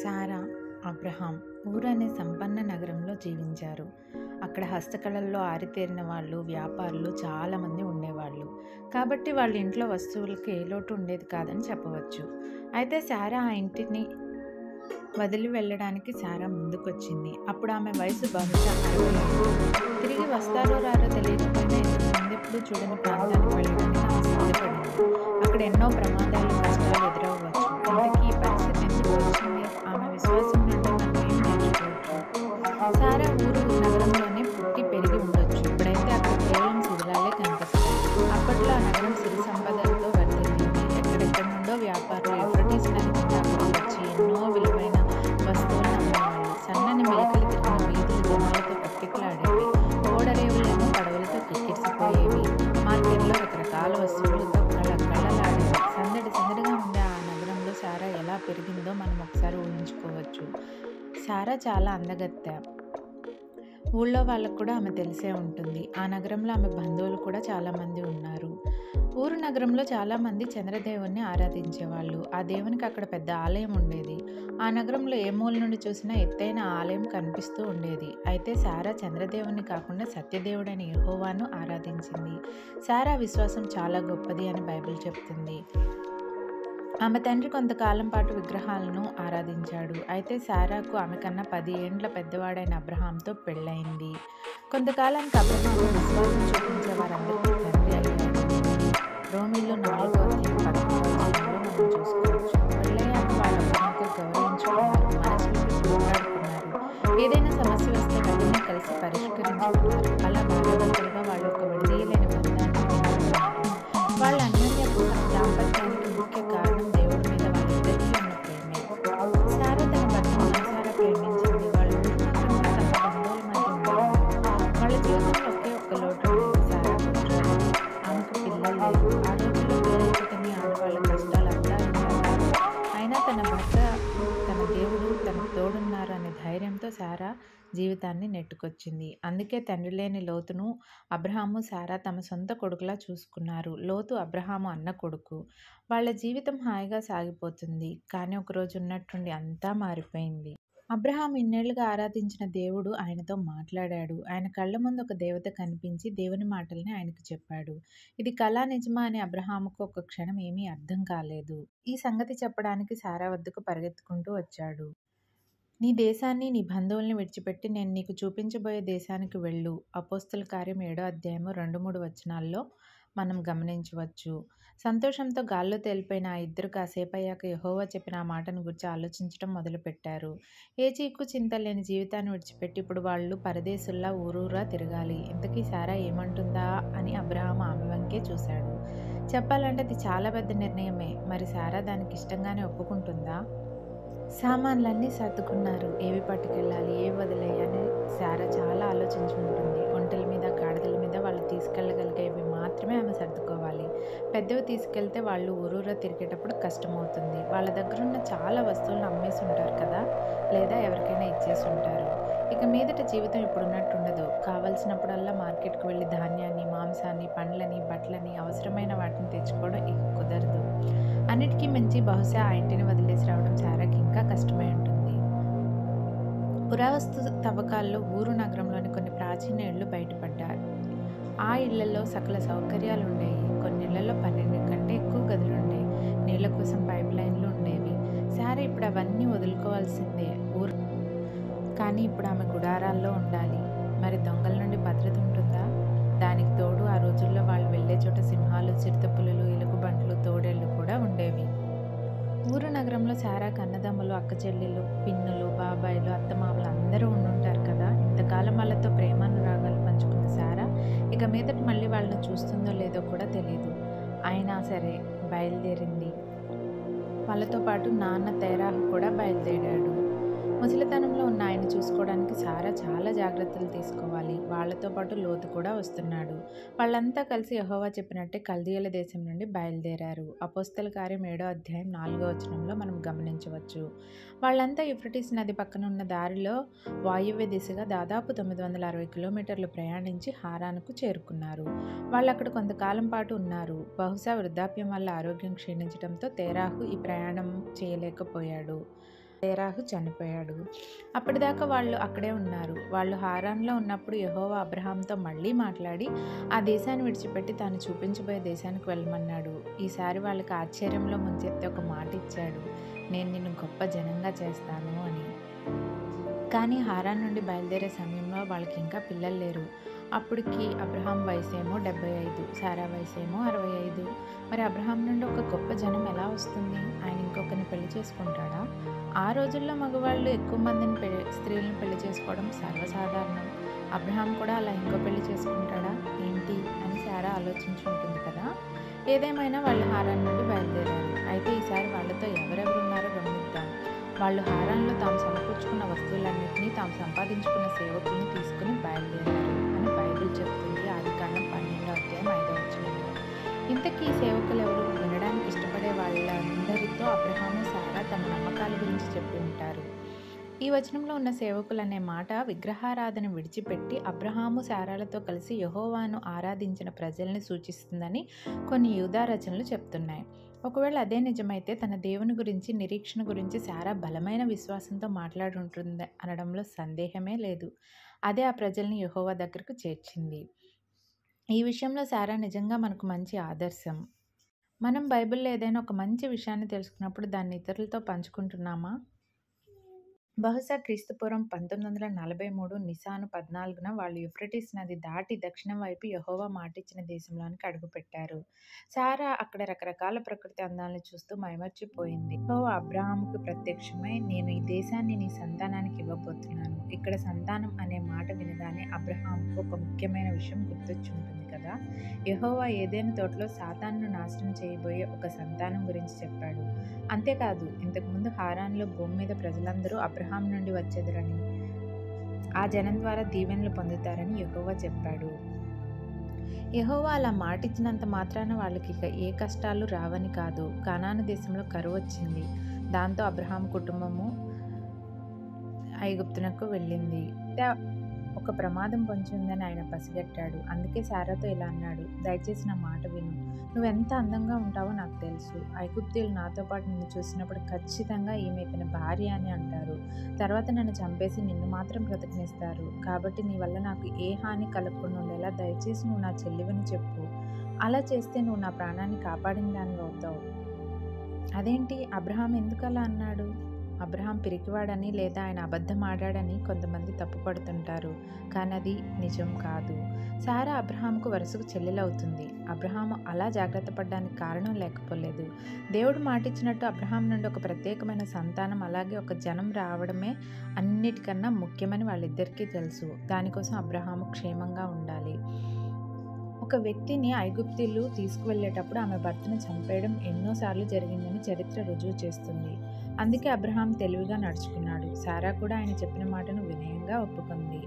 సారా, Abraham ఊరు అనే సంపన్న నగరంలో జీవించారు. అక్కడ హస్తకళల్లో ఆరితేరిన వాళ్ళు, వ్యాపారులు చాలామంది ఉండేవాళ్ళు. కాబట్టి వాళ్ళ ఇంట్లో వస్తువులకి ఏ లోటు ఉండేది కాదని చెప్పవచ్చు. అయితే సారా ఆ ఇంటిని వదిలి వెళ్ళడానికి సారా ముందుకొచ్చింది. అప్పుడు ఆమె వయసు బహుశా 60 ఏళ్ళు. తిరిగి వస్తారో రారో తెలియకపోయినా ఇంతకు ముందెప్పుడూ చూడని ప్రాంతానికి వెళ్ళడానికి ఆమె సిద్ధపడింది. అక్కడ ఎన్నో ప్రమాదాలు, కష్టాలు ఎదురవ్వచ్చు. ఇంతకీ ఈ పరిస్థితి ఎందుకు వచ్చింది? ఆమె విశ్వాసం నుండి మనం ఏం నేర్చుకోవచ్చు? సారా ఊరు నగరంలోనే పుట్టి పెరిగి ఉండొచ్చు. ఇప్పుడైతే అక్కడ కేవలం శిథిలాలే కనిపిస్తాయి. అప్పట్లో ఆ నగరం సిరి సంపదలతో వర్ధిల్లింది. ఎక్కడెక్కడి నుండో వ్యాపారులు యూఫ్రటీస్ నది గుండా అక్కడికి వచ్చి ఎన్నో విలువైన వస్తువులను అమ్మేవాళ్ళు. సన్నని మెలికలు తిరిగిన వీధులు జనాలతో కిక్కిట్లాడేవి. ఓడరేవులేమో పడవలతో కిక్కిరిసిపోయేవి. మార్కెట్లో రకరకాల వస్తువులతో కళకళలాడేవి. సందడి సందడిగా ఉండే ఆ నగరంలో సారా ఎలా పెరిగిందో మనం ఒకసారి ఊహించుకోవచ్చు. సారా చాలా అందగత్తె. ఊళ్ళో వాళ్ళకు కూడా ఆమె తెలిసే ఉంటుంది. ఆ నగరంలో ఆమె బంధువులు కూడా చాలామంది ఉన్నారు. ఊరు నగరంలో చాలామంది చంద్రదేవుణ్ణి ఆరాధించేవాళ్ళు. ఆ దేవునికి అక్కడ పెద్ద ఆలయం ఉండేది. ఆ నగరంలో ఏ మూల నుండి చూసినా ఎత్తైన ఆలయం కనిపిస్తూ ఉండేది. అయితే సారా చంద్రదేవుణ్ణి కాకుండా సత్యదేవుడైన యెహోవాను ఆరాధించింది. సారా విశ్వాసం చాలా గొప్పది అని బైబిల్ చెప్తుంది. ఆమె తండ్రి కొంతకాలం పాటు విగ్రహాలను ఆరాధించాడు. అయితే సారాకు ఆమె కన్నా 10 ఏండ్ల పెద్దవాడైన అబ్రహాంతో పెళ్ళయింది. కొంతకాలానికి అబ్రహాము విశ్వాసం చూపించే వారందరికీ తండ్రి అయ్యాడు. రోమీలో 4వ అధ్యాయం 11వ వచనంలో మనం చూసుకోవచ్చు. పెళ్ళయ్యాక వాళ్ళు ఒకరినొకరు గౌరవించుకున్నారు, మనసు విప్పి పోరాడుకున్నారు. ఏదైనా సమస్య వస్తే వెంటనే కలిసి పరిష్కరించుకున్నారు. అలా భార్యాభర్తలుగా వాళ్ళు ఒక విడదీయలేని బంధాన్ని పెంచుకున్నారు. వాళ్ళ అన్యోన్యత దాంపత్యానికి ముఖ్య కారణం దేవుడి మీద వాళ్ళిద్దరికీ ఉన్న ప్రేమే. సారా తన భర్తను మనసారా ప్రేమించింది. వాళ్ళు ఊరు నగరంలో తమ బంధువుల మధ్య ఉండేవాళ్ళు. వాళ్ళ జీవితంలో ఒకే ఒక్క లోటు ఉండేది. సారా కూతురు. ఆమెకు పిల్లలు లేరు. ఆ రోజుల్లో పిల్లలు పుట్టని ఆడవాళ్ళ కష్టాలు అంతా ఇంత. అయినా తన భర్త, తన దేవుడు తనకు తోడున్నారు అనే ధైర్యంతో సారా జీవితాన్ని నెట్టుకొచ్చింది. అందుకే తండ్రి లేని లోతును అబ్రహాము, సారా తమ సొంత కొడుకులా చూసుకున్నారు. లోతు అబ్రహాము అన్న కొడుకు. వాళ్ళ జీవితం హాయిగా సాగిపోతుంది. కానీ ఒకరోజు ఉన్నట్టుండి అంతా మారిపోయింది. అబ్రహాము ఇన్నేళ్లుగా ఆరాధించిన దేవుడు ఆయనతో మాట్లాడాడు. ఆయన కళ్ళ ముందు ఒక దేవత కనిపించి దేవుని మాటల్ని ఆయనకు చెప్పాడు. ఇది కలా నిజమా అని అబ్రహాముకు ఒక క్షణం ఏమీ అర్థం కాలేదు. ఈ సంగతి చెప్పడానికి సారా వద్దకు పరిగెత్తుకుంటూ వచ్చాడు. నీ దేశాన్ని, నీ బంధువుల్ని విడిచిపెట్టి నేను నీకు చూపించబోయే దేశానికి వెళ్ళు. అపోస్తల కార్యం 7వ అధ్యాయము 2-3 వచనాల్లో మనం గమనించవచ్చు. సంతోషంతో గాల్లో తేలిపోయిన ఆ ఇద్దరు కాసేపయ్యాక యెహోవా చెప్పిన ఆ మాటను గురించి ఆలోచించడం మొదలుపెట్టారు. ఏ చీకు చింత లేని జీవితాన్ని విడిచిపెట్టి ఇప్పుడు వాళ్ళు పరదేశుల్లా ఊరూరా తిరగాలి. ఇంతకీ సారా ఏమంటుందా అని అబ్రహాము ఆమె వంకే చూశాడు. చెప్పాలంటే అది చాలా పెద్ద నిర్ణయమే. మరి సారా దానికి ఇష్టంగానే ఒప్పుకుంటుందా? సామాన్లన్నీ సర్దుకున్నారు. ఏవి పట్టుకెళ్ళాలి, ఏవి వదిలేయాలని సారా చాలా ఆలోచించి ఉంటుంది. ఒంటెల మీద, గాడిదల మీద వాళ్ళు తీసుకెళ్ళగలిగేవి మాత్రమే ఆమె సర్దుకోవాలి. పెద్దవి తీసుకెళ్తే వాళ్ళు ఊరూరా తిరిగేటప్పుడు కష్టమవుతుంది. వాళ్ళ దగ్గరున్న చాలా వస్తువులను అమ్మేసి ఉంటారు కదా, లేదా ఎవరికైనా ఇచ్చేసి ఉంటారు. ఇక మీదట జీవితం ఇప్పుడున్నట్టుండదు. కావలసినప్పుడల్లా మార్కెట్కి వెళ్ళి ధాన్యాన్ని, మాంసాన్ని, పండ్లని, బట్టలని, అవసరమైన వాటిని తెచ్చుకోవడం ఇక కుదరదు. అన్నిటికీ మించి బహుశా ఆ ఇంటిని వదిలేసి రావడం సారాకి ఇంకా కష్టమై ఉంటుంది. పురావస్తు తవ్వకాల్లో ఊరు నగరంలోని కొన్ని ప్రాచీన ఇళ్లు బయటపడ్డాయి. ఆ ఇళ్లలో సకల సౌకర్యాలు ఉండేవి. కొన్ని ఇళ్లలో 12 కంటే ఎక్కువ గదులుండేవి. నీళ్ల కోసం పైప్ లైన్లు ఉండేవి. సారా ఇప్పుడు అవన్నీ వదులుకోవాల్సిందే. కానీ ఇప్పుడు ఆమె గుడారాల్లో ఉండాలి. మరి దొంగల నుండి భద్రత ఉంటుందా? దానికి తోడు ఆ రోజుల్లో వాళ్ళు వెళ్లే చోట సింహాలు, చిరుతపులులు, ఎలుగుబంట్లు, తోడేళ్లు కూడా ఉండేవి. ఊరు నగరంలో సారాకు అన్నదమ్ములు, అక్క చెల్లెళ్ళు, పిన్నులు, బాబాయిలు, అత్తమామలు అందరూ ఉండుంటారు కదా. ఇంతకాలం వాళ్ళతో ప్రేమానురాగాలు పంచుకున్న సారా ఇక మీదట మళ్ళీ వాళ్ళని చూస్తుందో లేదో కూడా తెలీదు. అయినా సరే బయలుదేరింది. వాళ్ళతో పాటు నాన్న తేరాహు కూడా బయలుదేరాడు. ముసలితనంలో ఉన్న ఆయన చూసుకోవడానికి సారా చాలా జాగ్రత్తలు తీసుకోవాలి. వాళ్లతో పాటు లోతు కూడా వస్తున్నాడు. వాళ్ళంతా కలిసి యెహోవా చెప్పినట్టే కల్దీయుల దేశం నుండి బయలుదేరారు. అపోస్తల కార్యం 7వ అధ్యాయం 4వ వచనంలో మనం గమనించవచ్చు. వాళ్ళంతా యూఫ్రటీస్ నది పక్కన ఉన్న దారిలో వాయువ్య దిశగా దాదాపు 960 కిలోమీటర్లు ప్రయాణించి హారానుకు చేరుకున్నారు. వాళ్ళు అక్కడ కొంతకాలం పాటు ఉన్నారు. బహుశా వృద్ధాప్యం వల్ల ఆరోగ్యం క్షీణించడంతో తేరాహు ఈ ప్రయాణం చేయలేకపోయాడు. తేరాహు చనిపోయాడు. అప్పటిదాకా వాళ్ళు అక్కడే ఉన్నారు. వాళ్ళు హారాన్లో ఉన్నప్పుడు యెహోవా అబ్రహాంతో మళ్ళీ మాట్లాడి ఆ దేశాన్ని విడిచిపెట్టి తాను చూపించబోయే దేశానికి వెళ్ళమన్నాడు. ఈసారి వాళ్ళకి ఆశ్చర్యంలో ముంచెత్తి ఒక మాట ఇచ్చాడు, నేను నిన్ను గొప్ప జనంగా చేస్తాను అని. కానీ హారాన్ నుండి బయలుదేరే సమయంలో వాళ్ళకి ఇంకా పిల్లలు లేరు. అప్పటికి అబ్రహాం వయసేమో 75, సారా వయసేమో 65. మరి అబ్రహాం నుండి ఒక గొప్ప జనం ఎలా వస్తుంది? ఆయన ఇంకొకరిని పెళ్లి చేసుకుంటాడా? ఆ రోజుల్లో మగవాళ్ళు ఎక్కువ మందిని స్త్రీలను పెళ్లి చేసుకోవడం సర్వసాధారణం. అబ్రహాం కూడా అలా ఇంకో పెళ్లి చేసుకుంటాడా ఏంటి అని సారా ఆలోచించుంటుంది కదా. ఏదేమైనా వాళ్ళు హారాన్ నుండి బయలుదేరారు. అయితే ఈసారి వాళ్ళతో ఎవరెవరున్నారో గమనిద్దాం. వాళ్ళు హారాన్లో తాము సమకూర్చుకున్న వస్తువులన్నింటినీ, తాము సంపాదించుకున్న సేవకుల్ని తీసుకుని బయలుదేరారు అని బైబిల్ చెప్తుంది. ఆదికాండం 12వ అధ్యాయం 5వ వచనంలో. ఇంతకీ ఈ సేవకులు ఎవరు? వినడానికి ఇష్టపడే వాళ్ళందరితో అబ్రహాము, సారా తమ నమ్మకాల గురించి చెప్పి ఉంటారు. ఈ వచనంలో ఉన్న సేవకులు అనే మాట విగ్రహారాధన విడిచిపెట్టి అబ్రహాము, సారాలతో కలిసి యెహోవాను ఆరాధించిన ప్రజల్ని సూచిస్తుందని కొన్ని యూదా రచనలు చెప్తున్నాయి. ఒకవేళ అదే నిజమైతే తన దేవుని గురించి, నిరీక్షణ గురించి సారా బలమైన విశ్వాసంతో మాట్లాడుంటుంది అనడంలో సందేహమే లేదు. అదే ఆ ప్రజల్ని యెహోవా దగ్గరకు చేర్చింది. ఈ విషయంలో సారా నిజంగా మనకు మంచి ఆదర్శం. మనం బైబిల్లో ఏదైనా ఒక మంచి విషయాన్ని తెలుసుకున్నప్పుడు దాన్ని ఇతరులతో పంచుకుంటున్నామా? బహుశా క్రీస్తుపూర్వం 1943 నిసాను 14న వాళ్ళు యూఫ్రటీస్ నది దాటి దక్షిణం వైపు యెహోవా మాటిచ్చిన దేశంలోనికి అడుగుపెట్టారు. సారా అక్కడ రకరకాల ప్రకృతి అందాలను చూస్తూ మైమర్చిపోయింది. యెహోవా అబ్రహాముకు ప్రత్యక్షమై, నేను ఈ దేశాన్ని నీ సంతానానికి ఇవ్వబోతున్నాను. ఇక్కడ సంతానం అనే మాట వినగానే అబ్రహాముకు ఒక ముఖ్యమైన విషయం గుర్తొచ్చుంటుంది కదా. యెహోవా ఏదెను తోటలో సాతానును నాశనం చేయబోయే ఒక సంతానం గురించి చెప్పాడు. అంతేకాదు, ఇంతకుముందు హారాన్లో భూమి మీద ప్రజలందరూ అబ్రహాం నుండి వచ్చెదరని, ఆ జనం ద్వారా దీవెనలు పొందుతారని యెహోవా చెప్పాడు. యెహోవా అలా మాటిచ్చినంత మాత్రాన వాళ్ళకి ఇక ఏ కష్టాలు రావని కాదు. కనాను దేశంలో కరువు వచ్చింది. దాంతో అబ్రహాం కుటుంబము ఐగుప్తునకు వెళ్ళింది. ఒక ప్రమాదం పొంచి ఉందని ఆయన పసిగట్టాడు. అందుకే సారాతో ఇలా అన్నాడు, దయచేసి నా మాట విను. నువ్వెంత అందంగా ఉంటావో నాకు తెలుసు. ఐగుప్తీయులు నాతో పాటు నిన్ను చూసినప్పుడు ఖచ్చితంగా ఈమె ఇతని భార్య అని అంటారు. తర్వాత నన్ను చంపేసి నిన్ను మాత్రం బ్రతికినిస్తారు. కాబట్టి నీ వల్ల నాకు ఏ హాని కలగకుండా ఉండేలా దయచేసి నువ్వు నా చెల్లివని చెప్పు. అలా చేస్తే నువ్వు నా ప్రాణాన్ని కాపాడిన దానివి అవుతావు. అదేంటి, అబ్రహాం ఎందుకు అలా అన్నాడు? అబ్రహాం పిరికివాడని లేదా ఆయన అబద్ధం ఆడాడని కొంతమంది తప్పుపడుతుంటారు. కానీ అది నిజం కాదు. సారా అబ్రహాంకు వరుసకు చెల్లెలవుతుంది. అబ్రహాము అలా జాగ్రత్త పడడానికి కారణం లేకపోలేదు. దేవుడు మాటిచ్చినట్టు అబ్రహాం నుండి ఒక ప్రత్యేకమైన సంతానం, అలాగే ఒక జనం రావడమే అన్నిటికన్నా ముఖ్యమని వాళ్ళిద్దరికీ తెలుసు. దానికోసం అబ్రహాము క్షేమంగా ఉండాలి. ఒక వ్యక్తిని ఐగుప్తీయులు తీసుకువెళ్ళేటప్పుడు ఆమె భర్తను చంపేయడం ఎన్నోసార్లు జరిగిందని చరిత్ర రుజువు చేస్తుంది. అందుకే అబ్రహాం తెలివిగా నడుచుకున్నాడు. సారా కూడా ఆయన చెప్పిన మాటను వినయంగా ఒప్పుకుంది.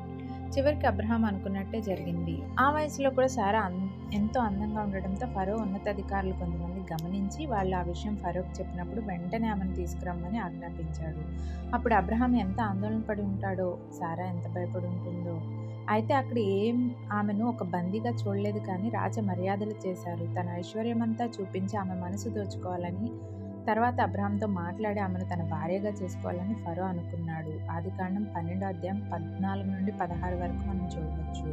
చివరికి అబ్రహాం అనుకున్నట్టే జరిగింది. ఆ వయసులో కూడా సారా ఎంతో అందంగా ఉండడంతో ఫరో ఉన్నతాధికారులు కొంతమంది గమనించి వాళ్ళు ఆ విషయం ఫరోకు చెప్పినప్పుడు వెంటనే ఆమెను తీసుకురమ్మని ఆజ్ఞాపించాడు. అప్పుడు అబ్రహాం ఎంత ఆందోళన పడి ఉంటాడో, సారా ఎంత భయపడి ఉంటుందో. అయితే అక్కడ ఆమెను ఒక బందీగా చూడలేదు, కానీ రాజ మర్యాదలు చేశారు. తన ఐశ్వర్యమంతా చూపించి ఆమె మనసు దోచుకోవాలని, తర్వాత అబ్రహాంతో మాట్లాడి ఆమెను తన భార్యగా చేసుకోవాలని ఫరో అనుకున్నాడు. ఆదికాండం 12వ అధ్యాయం 14 నుండి 16 వరకు మనం చూడవచ్చు.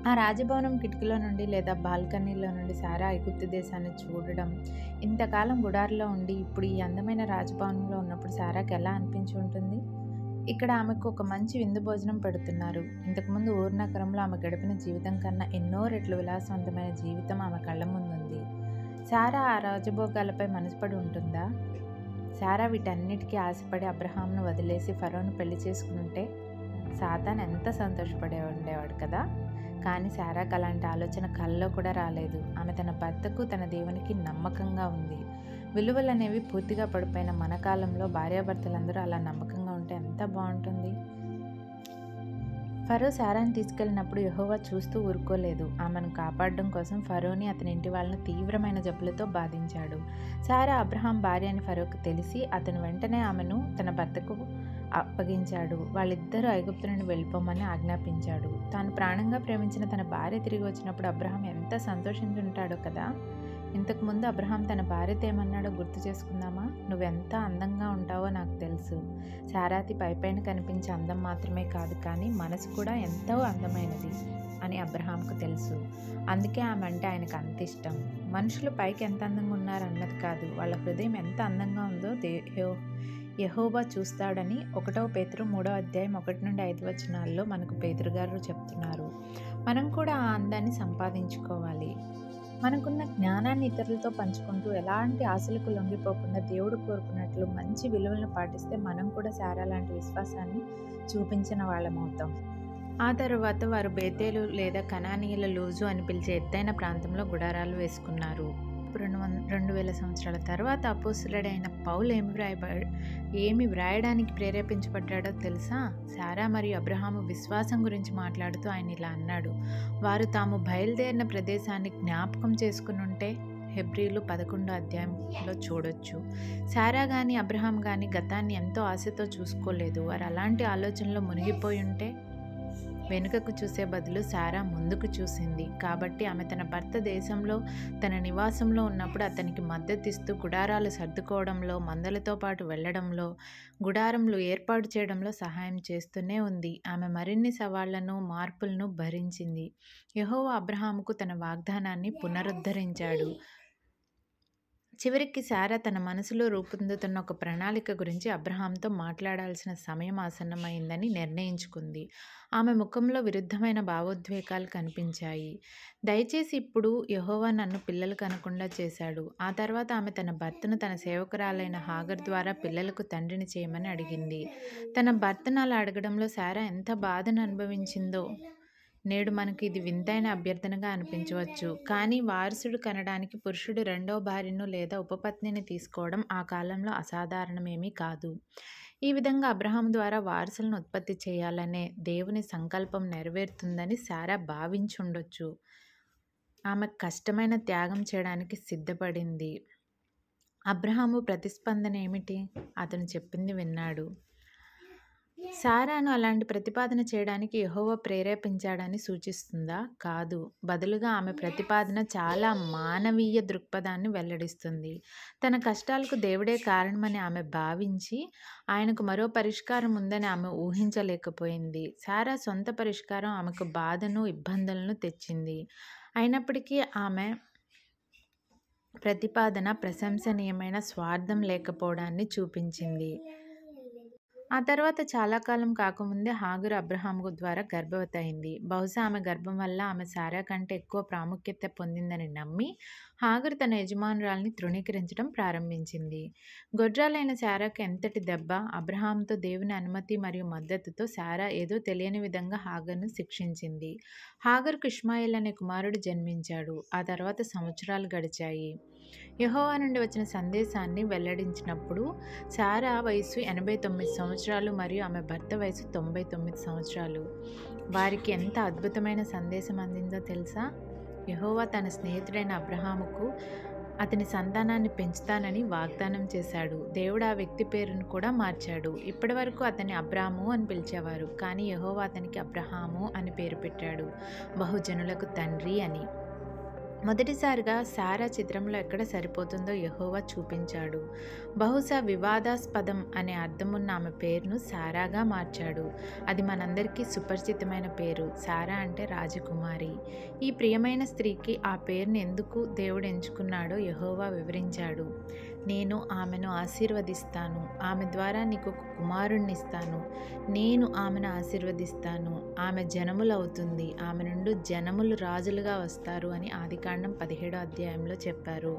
ఆ రాజభవనం కిటికీలో నుండి లేదా బాల్కనీలో నుండి సారా ఐగుప్తు దేశాన్ని చూడడం, ఇంతకాలం గుడారిలో ఉండి ఇప్పుడు ఈ అందమైన రాజభవనంలో ఉన్నప్పుడు సారాకి ఎలా అనిపించి ఉంటుంది? ఇక్కడ ఆమెకు ఒక మంచి విందు భోజనం పెడుతున్నారు. ఇంతకుముందు ఊరు నగరంలో ఆమె గడిపిన జీవితం కన్నా ఎన్నో రెట్లు విలాసవంతమైన జీవితం ఆమె కళ్ళ ముందుంది. సారా ఆ రాజభోగాలపై మనసుపడి ఉంటుందా? సారా వీటన్నిటికీ ఆశపడి అబ్రహాంను వదిలేసి ఫరోను పెళ్లి చేసుకుంటే సాతాన్ ఎంత సంతోషపడే ఉండేవాడు కదా. కానీ సారాకు అలాంటి ఆలోచన కల్లో కూడా రాలేదు. ఆమె తన భర్తకు, తన దేవునికి నమ్మకంగా ఉంది. విలువలు అనేవి పూర్తిగా పడిపోయిన మన కాలంలో భార్యాభర్తలందరూ అలా నమ్మకంగా ఉంటే ఎంత బాగుంటుంది. ఫరో సారాని తీసుకెళ్ళినప్పుడు యెహోవా చూస్తూ ఊరుకోలేదు. ఆమెను కాపాడడం కోసం ఫరోని, అతని ఇంటి వాళ్ళను తీవ్రమైన జబ్బులతో బాధించాడు. సారా అబ్రహాం భార్య అని ఫరోకు తెలిసి అతను వెంటనే ఆమెను తన భర్తకు అప్పగించాడు. వాళ్ళిద్దరూ ఐగుప్తు నుండి వెళ్ళిపోమని ఆజ్ఞాపించాడు. తాను ప్రాణంగా ప్రేమించిన తన భార్య తిరిగి వచ్చినప్పుడు అబ్రహాం ఎంత సంతోషించుంటాడో కదా. ఇంతకుముందు అబ్రహాం తన భార్యతో ఏమన్నాడో గుర్తు చేసుకుందామా? నువ్వెంత అందంగా ఉంటావో నాకు తెలుసు. శారాతి పైపైన కనిపించే అందం మాత్రమే కాదు, కానీ మనసు కూడా ఎంతో అందమైనది అని అబ్రహాంకు తెలుసు. అందుకే ఆమె అంటే ఆయనకు అంత ఇష్టం. మనుషులు పైకి ఎంత అందంగా ఉన్నారన్నది కాదు, వాళ్ళ హృదయం ఎంత అందంగా ఉందో యెహోవా చూస్తాడని 1 పేతురు 3వ అధ్యాయం 1-5 వచనాల్లో మనకు పేతురు గారు చెప్తున్నారు. మనం కూడా ఆ అందాన్ని సంపాదించుకోవాలి. మనకున్న జ్ఞానాన్ని ఇతరులతో పంచుకుంటూ ఎలాంటి ఆశలకు లొంగిపోకుండా దేవుడు కోరుకున్నట్లు మంచి విలువలను పాటిస్తే మనం కూడా శారా లాంటి విశ్వాసాన్ని చూపించిన వాళ్ళమవుతాం. ఆ తరువాత వారు బేతేలు లేదా కనానీయుల లూజు అని పిలిచే ఎత్తైన ప్రాంతంలో గుడారాలు వేసుకున్నారు. 2000 సంవత్సరాల తర్వాత అపోస్తలుడైన పౌలు ఏమి వ్రాయడానికి ప్రేరేపించబడ్డాడో తెలుసా? శారా మరియు అబ్రహాము విశ్వాసం గురించి మాట్లాడుతూ ఆయన ఇలా అన్నాడు. వారు తాము బయలుదేరిన ప్రదేశాన్ని జ్ఞాపకం చేసుకుని ఉంటే హెబ్రీలు 11వ అధ్యాయంలో చూడొచ్చు. శారా కానీ అబ్రహాం కానీ గతాన్ని ఎంతో ఆశతో చూసుకోలేదు. వారు అలాంటి ఆలోచనలో మునిగిపోయి ఉంటే వెనుకకు చూసే బదులు శారా ముందుకు చూసింది. కాబట్టి ఆమె తన భర్త దేశంలో తన నివాసంలో ఉన్నప్పుడు అతనికి మద్దతిస్తూ గుడారాలు సర్దుకోవడంలో, మందలతో పాటు వెళ్లడంలో, గుడారంలు ఏర్పాటు చేయడంలో సహాయం చేస్తూనే ఉంది. ఆమె మరిన్ని సవాళ్లను, మార్పులను భరించింది. యెహోవా అబ్రహాముకు తన వాగ్దానాన్ని పునరుద్ధరించాడు. చివరికి శారా తన మనసులో రూపొందుతున్న ఒక ప్రణాళిక గురించి అబ్రహాంతో మాట్లాడాల్సిన సమయం ఆసన్నమైందని నిర్ణయించుకుంది. ఆమె ముఖంలో విరుద్ధమైన భావోద్వేగాలు కనిపించాయి. దయచేసి ఇప్పుడు యెహోవా నన్ను పిల్లలు కనకుండా చేశాడు. ఆ తర్వాత ఆమె తన భర్తను తన సేవకురాలైన హాగర్ ద్వారా పిల్లలకు తండ్రిని చేయమని అడిగింది. తన భర్తను అలా అడగడంలో శారా ఎంత బాధను అనుభవించిందో నేడు మనకు ఇది వింతైన అభ్యర్థనగా అనిపించవచ్చు. కానీ వారసుడు కనడానికి పురుషుడు రెండవ భార్యను లేదా ఉపపత్నిని తీసుకోవడం ఆ కాలంలో అసాధారణమేమీ కాదు. ఈ విధంగా అబ్రహాం ద్వారా వారసులను ఉత్పత్తి చేయాలనే దేవుని సంకల్పం నెరవేరుతుందని శారా భావించుండొచ్చు. ఆమె కష్టమైన త్యాగం చేయడానికి సిద్ధపడింది. అబ్రహాము ప్రతిస్పందన ఏమిటి? అతను చెప్పింది విన్నాడు. శారాను అలాంటి ప్రతిపాదన చేయడానికి యెహోవా ప్రేరేపించాడని సూచిస్తుందా? కాదు. బదులుగా ఆమె ప్రతిపాదన చాలా మానవీయ దృక్పథాన్ని వెల్లడిస్తుంది. తన కష్టాలకు దేవుడే కారణమని ఆమె భావించి, ఆయనకు మరో పరిష్కారం ఉందని ఆమె ఊహించలేకపోయింది. శారా సొంత పరిష్కారం ఆమెకు బాధను, ఇబ్బందులను తెచ్చింది. అయినప్పటికీ ఆమె ప్రతిపాదన ప్రశంసనీయమైన స్వార్థం లేకపోవడాన్ని చూపించింది. ఆ తర్వాత చాలా కాలం కాకముందే హాగరు అబ్రహాము ద్వారా గర్భవతి అయింది. బహుశా ఆమె గర్భం వల్ల ఆమె శారా కంటే ఎక్కువ ప్రాముఖ్యత పొందిందని నమ్మి హాగరు తన యజమానురాలిని తృణీకరించడం ప్రారంభించింది. గొడ్రాలైన శారాకు ఎంతటి దెబ్బ! అబ్రహాముతో దేవుని అనుమతి మరియు మద్దతుతో శారా ఏదో తెలియని విధంగా హాగరును శిక్షించింది. హాగరుకు ఇష్మాయేల్ అనే కుమారుడు జన్మించాడు. ఆ తర్వాత సంవత్సరాలు గడిచాయి. యెహోవా నుండి వచ్చిన సందేశాన్ని వెల్లడించినప్పుడు శారా వయసు 89 సంవత్సరాలు మరియు ఆమె భర్త వయసు 99 సంవత్సరాలు. వారికి ఎంత అద్భుతమైన సందేశం అందిందో తెలుసా? యెహోవా తన స్నేహితుడైన అబ్రహాముకు అతని సంతానాన్ని పెంచుతానని వాగ్దానం చేశాడు. దేవుడు ఆ వ్యక్తి పేరును కూడా మార్చాడు. ఇప్పటి వరకు అతన్ని అబ్రాము అని పిలిచేవారు, కానీ యెహోవా అతనికి అబ్రహాము అని పేరు పెట్టాడు, బహుజనులకు తండ్రి అని. మొదటిసారిగా శారా చిత్రంలో ఎక్కడ సరిపోతుందో యెహోవా చూపించాడు. బహుశా వివాదాస్పదం అనే అర్థమున్న ఆమె పేరును శారాగా మార్చాడు. అది మనందరికీ సుపరిచితమైన పేరు. శారా అంటే రాజకుమారి. ఈ ప్రియమైన స్త్రీకి ఆ పేరును ఎందుకు దేవుడు ఎంచుకున్నాడో యెహోవా వివరించాడు. నేను ఆమెను ఆశీర్వదిస్తాను, ఆమె ద్వారా నీకు ఒక కుమారుణ్ణి ఇస్తాను, నేను ఆమెను ఆశీర్వదిస్తాను, ఆమె జనములవుతుంది, ఆమె నుండి జనములు రాజులుగా వస్తారు అని ఆదికాండం 17వ అధ్యాయంలో చెప్పారు.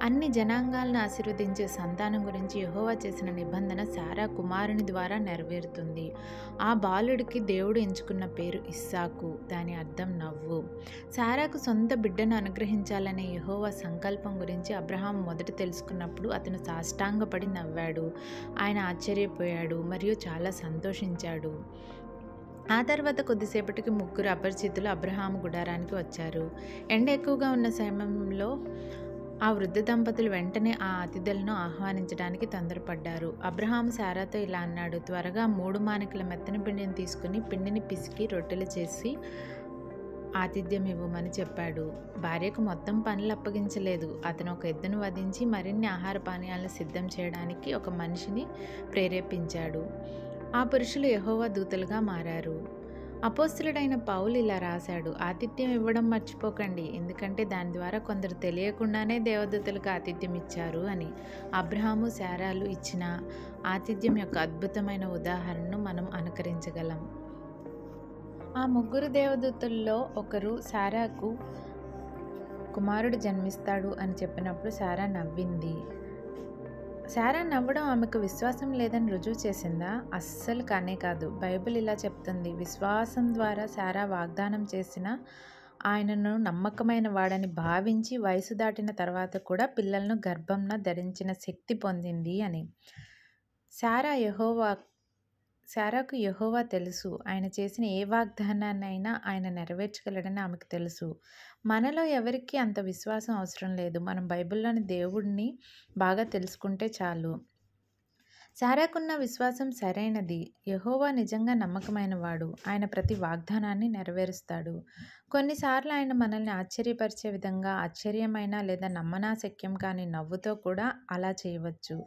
అన్ని జనాంగాలను ఆశీర్వదించే సంతానం గురించి యెహోవా చేసిన నిబంధన శారా కుమారుని ద్వారా నెరవేరుతుంది. ఆ బాలుడికి దేవుడు ఎంచుకున్న పేరు ఇస్సాకు. దాని అర్థం నవ్వు. శారాకు సొంత బిడ్డను అనుగ్రహించాలనే యెహోవా సంకల్పం గురించి అబ్రహాము మొదట తెలుసుకున్నప్పుడు అతను సాష్టాంగపడి నవ్వాడు. ఆయన ఆశ్చర్యపోయాడు మరియు చాలా సంతోషించాడు. ఆ తర్వాత కొద్దిసేపటికి 3 అపరిచితులు అబ్రహాము గుడారానికి వచ్చారు. ఎండ ఎక్కువగా ఉన్న సమయంలో ఆ వృద్ధ దంపతులు వెంటనే ఆ అతిథులను ఆహ్వానించడానికి తొందరపడ్డారు. అబ్రహాము శారాతో ఇలా అన్నాడు, త్వరగా 3 మానికల మెత్తని పిండిని తీసుకుని పిండిని పిసికి రొట్టెలు చేసి ఆతిథ్యం ఇవ్వమని చెప్పాడు. భార్యకు మొత్తం పనులు అప్పగించలేదు. అతను ఒక ఎద్దును వధించి మరిన్ని ఆహార పానీయాలను సిద్ధం చేయడానికి ఒక మనిషిని ప్రేరేపించాడు. ఆ పురుషులు యెహోవా దూతలుగా మారారు. అపోస్తలుడైన పౌలు ఇలా రాశాడు: ఆతిథ్యం ఇవ్వడం మర్చిపోకండి, ఎందుకంటే దాని ద్వారా కొందరు తెలియకుండానే దేవదూతలకు ఆతిథ్యం ఇచ్చారు అని. అబ్రహాము, శారాలు ఇచ్చిన ఆతిథ్యం యొక్క అద్భుతమైన ఉదాహరణను మనం అనుకరించగలం. ఆ ముగ్గురు దేవదూతల్లో ఒకరు శారాకు కుమారుడు జన్మిస్తాడు అని చెప్పినప్పుడు శారా నవ్వింది. శారా నవ్వడం ఆమెకు విశ్వాసం లేదని రుజువు చేసిందా? అస్సలు కానే కాదు. బైబిల్ ఇలా చెప్తుంది: విశ్వాసం ద్వారా శారా వాగ్దానం చేసిన ఆయనను నమ్మకమైన వాడని భావించి వయసు దాటిన తర్వాత కూడా పిల్లలను గర్భంన ధరించిన శక్తి పొందింది అని. శారాకు యెహోవా తెలుసు. ఆయన చేసిన ఏ వాగ్దానాన్నైనా ఆయన నెరవేర్చగలడని ఆమెకు తెలుసు. మనలో ఎవరికీ అంత విశ్వాసం అవసరం లేదు. మనం బైబిల్లోని దేవుడిని బాగా తెలుసుకుంటే చాలు. శారాకున్న విశ్వాసం సరైనది. యెహోవా నిజంగా నమ్మకమైన వాడు. ఆయన ప్రతి వాగ్దానాన్ని నెరవేరుస్తాడు. కొన్నిసార్లు ఆయన మనల్ని ఆశ్చర్యపరిచే విధంగా ఆశ్చర్యమైన లేదా నమ్మనాశక్యం కాని నవ్వుతో కూడా అలా చేయవచ్చు.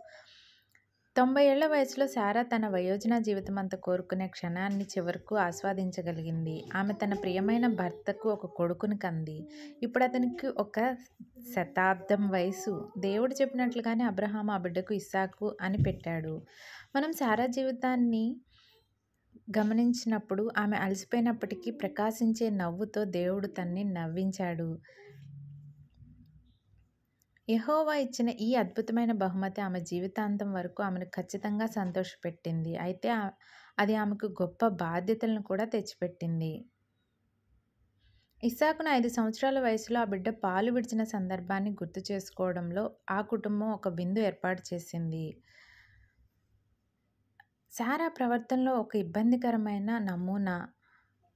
90 ఏళ్ల వయసులో శారా తన వయోజన జీవితమంతా కోరుకునే క్షణాన్ని చివరకు ఆస్వాదించగలిగింది. ఆమె తన ప్రియమైన భర్తకు ఒక కొడుకుని కంది. ఇప్పుడు అతనికి 1 శతాబ్దం వయసు. దేవుడు చెప్పినట్లుగానే అబ్రహాము ఆ బిడ్డకు ఇస్సాకు అని పెట్టాడు. మనం శారా జీవితాన్ని గమనించినప్పుడు ఆమె అలసిపోయినప్పటికీ ప్రకాశించే నవ్వుతో దేవుడు తన్ని నవ్వించాడు. యెహోవా ఇచ్చిన ఈ అద్భుతమైన బహుమతి ఆమె జీవితాంతం వరకు ఆమెను ఖచ్చితంగా సంతోషపెట్టింది. అయితే అది ఆమెకు గొప్ప బాధ్యతలను కూడా తెచ్చిపెట్టింది. ఇస్సాకును 5 సంవత్సరాల వయసులో ఆ బిడ్డ పాలు విడిచిన సందర్భాన్ని గుర్తు చేసుకోవడంలో ఆ కుటుంబం ఒక విందు ఏర్పాటు చేసింది. శారా ప్రవర్తనలో ఒక ఇబ్బందికరమైన నమూనా.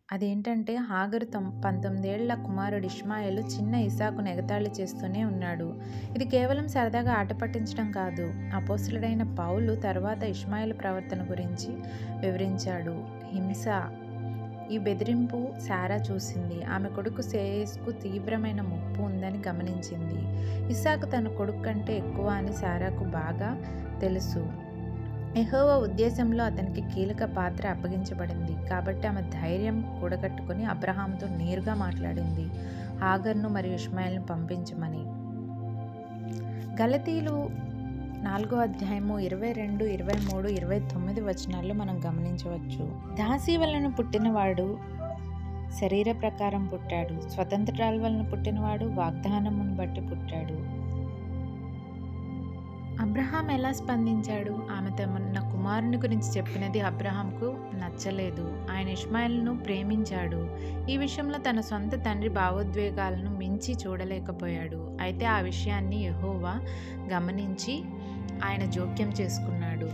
అదేంటంటే హాగరు 19 ఏళ్ల కుమారుడు ఇష్మాయేలు చిన్న ఇస్సాకును ఎగతాళి చేస్తూనే ఉన్నాడు. ఇది కేవలం సరదాగా ఆట పట్టించడం కాదు. అపోస్తలుడైన పౌలు తర్వాత ఇష్మాయేలు ప్రవర్తన గురించి వివరించాడు. హింస. ఈ బెదిరింపు శారా చూసింది. ఆమె కొడుకు శ్రేయస్సుకు తీవ్రమైన ముప్పు ఉందని గమనించింది. ఇస్సాకు తన కొడుకు కంటే ఎక్కువ అని శారాకు బాగా తెలుసు. యెహోవా ఉద్దేశంలో అతనికి కీలక పాత్ర అప్పగించబడింది. కాబట్టి ఆమె ధైర్యం కూడగట్టుకుని అబ్రహాముతో నేరుగా మాట్లాడింది, హాగర్ను మరియు ఇష్మాయేలును పంపించమని. గలతీయులు 4వ అధ్యాయము 22, 23, 29 వచనాల్లో మనం గమనించవచ్చు. దాసి వలన పుట్టినవాడు శరీర ప్రకారం పుట్టాడు, స్వతంత్రాల వలన పుట్టినవాడు వాగ్దానమును బట్టి పుట్టాడు. అబ్రహాం ఎలా స్పందించాడు? ఆమె తన కుమారుని గురించి చెప్పినది అబ్రహాంకు నచ్చలేదు. ఆయన ఇష్మాయేలును ప్రేమించాడు. ఈ విషయంలో తన సొంత తండ్రి భావోద్వేగాలను మించి చూడలేకపోయాడు. అయితే ఆ విషయాన్ని యెహోవా గమనించి ఆయన జోక్యం చేసుకున్నాడు.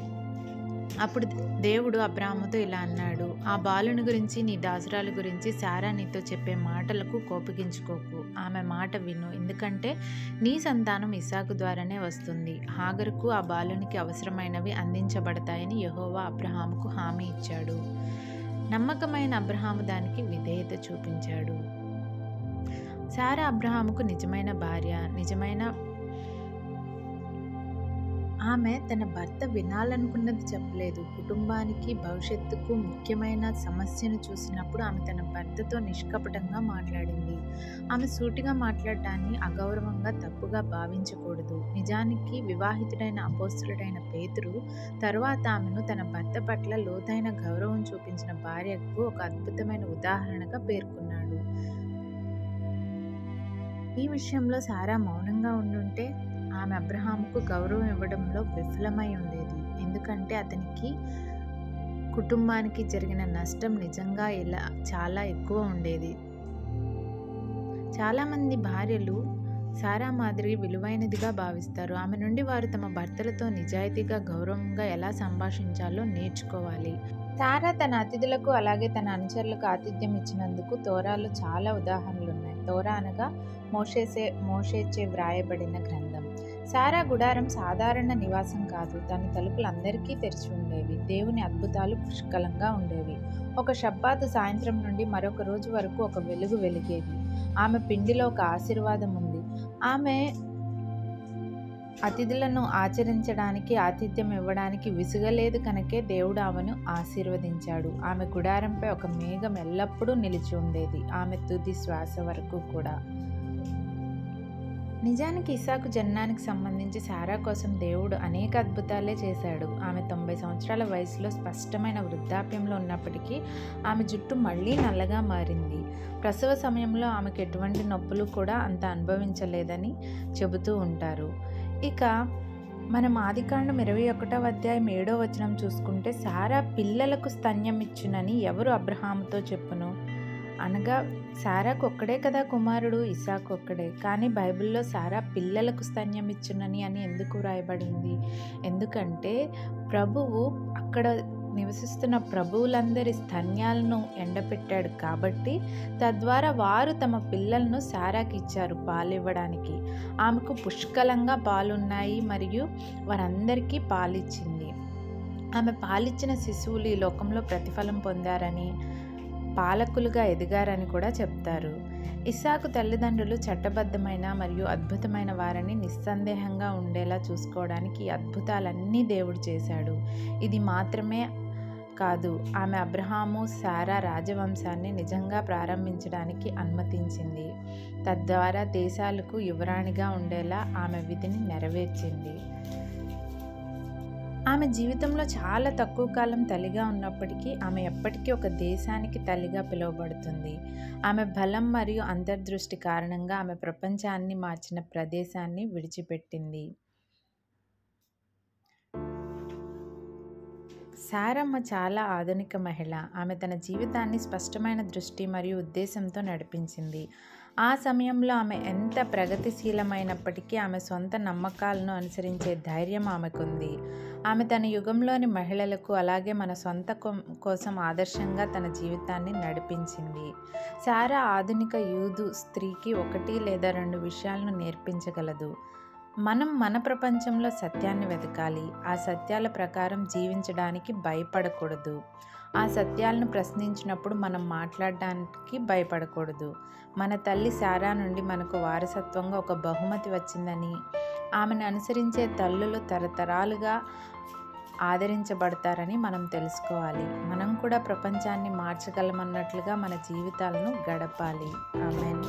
అప్పుడు దేవుడు అబ్రాహాముతో ఇలా అన్నాడు: ఆ బాలుని గురించి, నీ దాసురాలి గురించి శారా నీతో చెప్పే మాటలకు కోపగించుకోకు. ఆమె మాట విను, ఎందుకంటే నీ సంతానం ఇస్సాకు ద్వారానే వస్తుంది. హాగరుకు ఆ బాలునికి అవసరమైనవి అందించబడతాయని యెహోవా అబ్రహాముకు హామీ ఇచ్చాడు. నమ్మకమైన అబ్రహాము దానికి విధేయత చూపించాడు. శారా అబ్రహాముకు నిజమైన భార్య. ఆమె తన భర్త వినాలనుకున్నది చెప్పలేదు. కుటుంబానికి, భవిష్యత్తుకు ముఖ్యమైన సమస్యను చూసినప్పుడు ఆమె తన భర్తతో నిష్కపటంగా మాట్లాడింది. ఆమె సూటిగా మాట్లాడటాన్ని అగౌరవంగా, తప్పుగా భావించకూడదు. నిజానికి వివాహితుడైన అపోస్తలుడైన పేతురు తరువాత ఆమెను తన భర్త పట్ల లోతైన గౌరవం చూపించిన భార్యకు ఒక అద్భుతమైన ఉదాహరణగా పేర్కొన్నాడు. ఈ విషయంలో శారా మౌనంగా ఉండుంటే ఆమె అబ్రహాముకు గౌరవం ఇవ్వడంలో విఫలమై ఉండేది. ఎందుకంటే అతనికి, కుటుంబానికి జరిగిన నష్టం నిజంగా చాలా ఎక్కువ ఉండేది. చాలామంది భార్యలు శారా మాదిరి విలువైనదిగా భావిస్తారు. ఆమె నుండి వారు తమ భర్తలతో నిజాయితీగా, గౌరవంగా ఎలా సంభాషించాలో నేర్చుకోవాలి. శారా తన అతిథులకు అలాగే తన అనుచరులకు ఆతిథ్యం ఇచ్చినందుకు తోరాలో చాలా ఉదాహరణలున్నాయి. తోరా అనగా మోషేచే వ్రాయబడిన గ్రంథం. సారా గుడారం సాధారణ నివాసం కాదు. దాని తలుపులు అందరికీ తెరిచి ఉండేవి. దేవుని అద్భుతాలు పుష్కలంగా ఉండేవి. ఒక షబ్బాతు సాయంత్రం నుండి మరొక రోజు వరకు ఒక వెలుగు వెలిగేది. ఆమె పిండిలో ఒక ఆశీర్వాదం ఉంది. ఆమె అతిథులను ఆచరించడానికి, ఆతిథ్యం ఇవ్వడానికి విసుగలేదు కనుకే దేవుడు ఆమెను ఆశీర్వదించాడు. ఆమె గుడారంపై ఒక మేఘం ఎల్లప్పుడూ నిలిచి ఉండేది, ఆమె తుది శ్వాస వరకు కూడా. నిజానికి ఇస్సాకు జననానికి సంబంధించి సారా కోసం దేవుడు అనేక అద్భుతాలే చేశాడు. ఆమె 90 సంవత్సరాల వయసులో స్పష్టమైన వృద్ధాప్యంలో ఉన్నప్పటికీ ఆమె జుట్టు మళ్ళీ నల్లగా మారింది. ప్రసవ సమయంలో ఆమెకు ఎటువంటి నొప్పులు కూడా అంత అనుభవించలేదని చెబుతూ ఉంటారు. ఇక మనం ఆదికాండం 21వ అధ్యాయం 7వ వచనం చూసుకుంటే, సారా పిల్లలకు స్తన్యం ఇచ్చునని ఎవరు అబ్రహాముతో చెప్పును? అనగా సారాకు ఒక్కడే కదా కుమారుడు, ఇస్సాకు ఒక్కడే. కానీ బైబిల్లో సారా పిల్లలకు స్తన్యం ఇచ్చునని అని ఎందుకు వ్రాయబడింది? ఎందుకంటే ప్రభువు అక్కడ నివసిస్తున్న ప్రభువులందరి స్తన్యాలను ఎండపెట్టాడు కాబట్టి, తద్వారా వారు తమ పిల్లలను సారాకి ఇచ్చారు పాలివ్వడానికి. ఆమెకు పుష్కలంగా పాలున్నాయి మరియు వారందరికీ పాలిచ్చింది. ఆమె పాలిచ్చిన శిశువులు ఈ లోకంలో ప్రతిఫలం పొందారని, పాలకులుగా ఎదిగారని కూడా చెప్తారు. ఇస్సాకు తల్లిదండ్రులు చట్టబద్ధమైన మరియు అద్భుతమైన వారని నిస్సందేహంగా ఉండేలా చూసుకోవడానికి ఈ అద్భుతాలన్నీ దేవుడు చేశాడు. ఇది మాత్రమే కాదు, ఆమె అబ్రహాము, సారా రాజవంశాన్ని నిజంగా ప్రారంభించడానికి అనుమతించింది. తద్వారా దేశాలకు యువరాణిగా ఉండేలా ఆమె విధిని నెరవేర్చింది. ఆమె జీవితంలో చాలా తక్కువ కాలం తల్లిగా ఉన్నప్పటికీ ఆమె ఎప్పటికీ ఒక దేశానికి తల్లిగా పిలువబడుతుంది. ఆమె బలం మరియు అంతర్దృష్టి కారణంగా ఆమె ప్రపంచాన్ని మార్చిన ప్రదేశాన్ని విడిచిపెట్టింది. సారమ్మ చాలా ఆధునిక మహిళ. ఆమె తన జీవితాన్ని స్పష్టమైన దృష్టి మరియు ఉద్దేశంతో నడిపించింది. ఆ సమయంలో ఆమె ఎంత ప్రగతిశీలమైనప్పటికీ ఆమె సొంత నమ్మకాలను అనుసరించే ధైర్యం ఆమెకుంది. ఆమె తన యుగంలోని మహిళలకు, అలాగే మన సొంత కోసం ఆదర్శంగా తన జీవితాన్ని నడిపించింది. సారా ఆధునిక యూదు స్త్రీకి 1 లేదా 2 విషయాలను నేర్పించగలదు. మనం మన ప్రపంచంలో సత్యాన్ని వెతకాలి. ఆ సత్యాల ప్రకారం జీవించడానికి భయపడకూడదు. ఆ సత్యాలను ప్రశ్నించినప్పుడు మనం మాట్లాడడానికి భయపడకూడదు. మన తల్లి సారా నుండి మనకు వారసత్వంగా ఒక బహుమతి వచ్చిందని, ఆమెను అనుసరించే తల్లులు తరతరాలుగా ఆదరించబడతారని మనం తెలుసుకోవాలి. మనం కూడా ప్రపంచాన్ని మార్చగలమన్నట్లుగా మన జీవితాలను గడపాలి. ఆమేన్.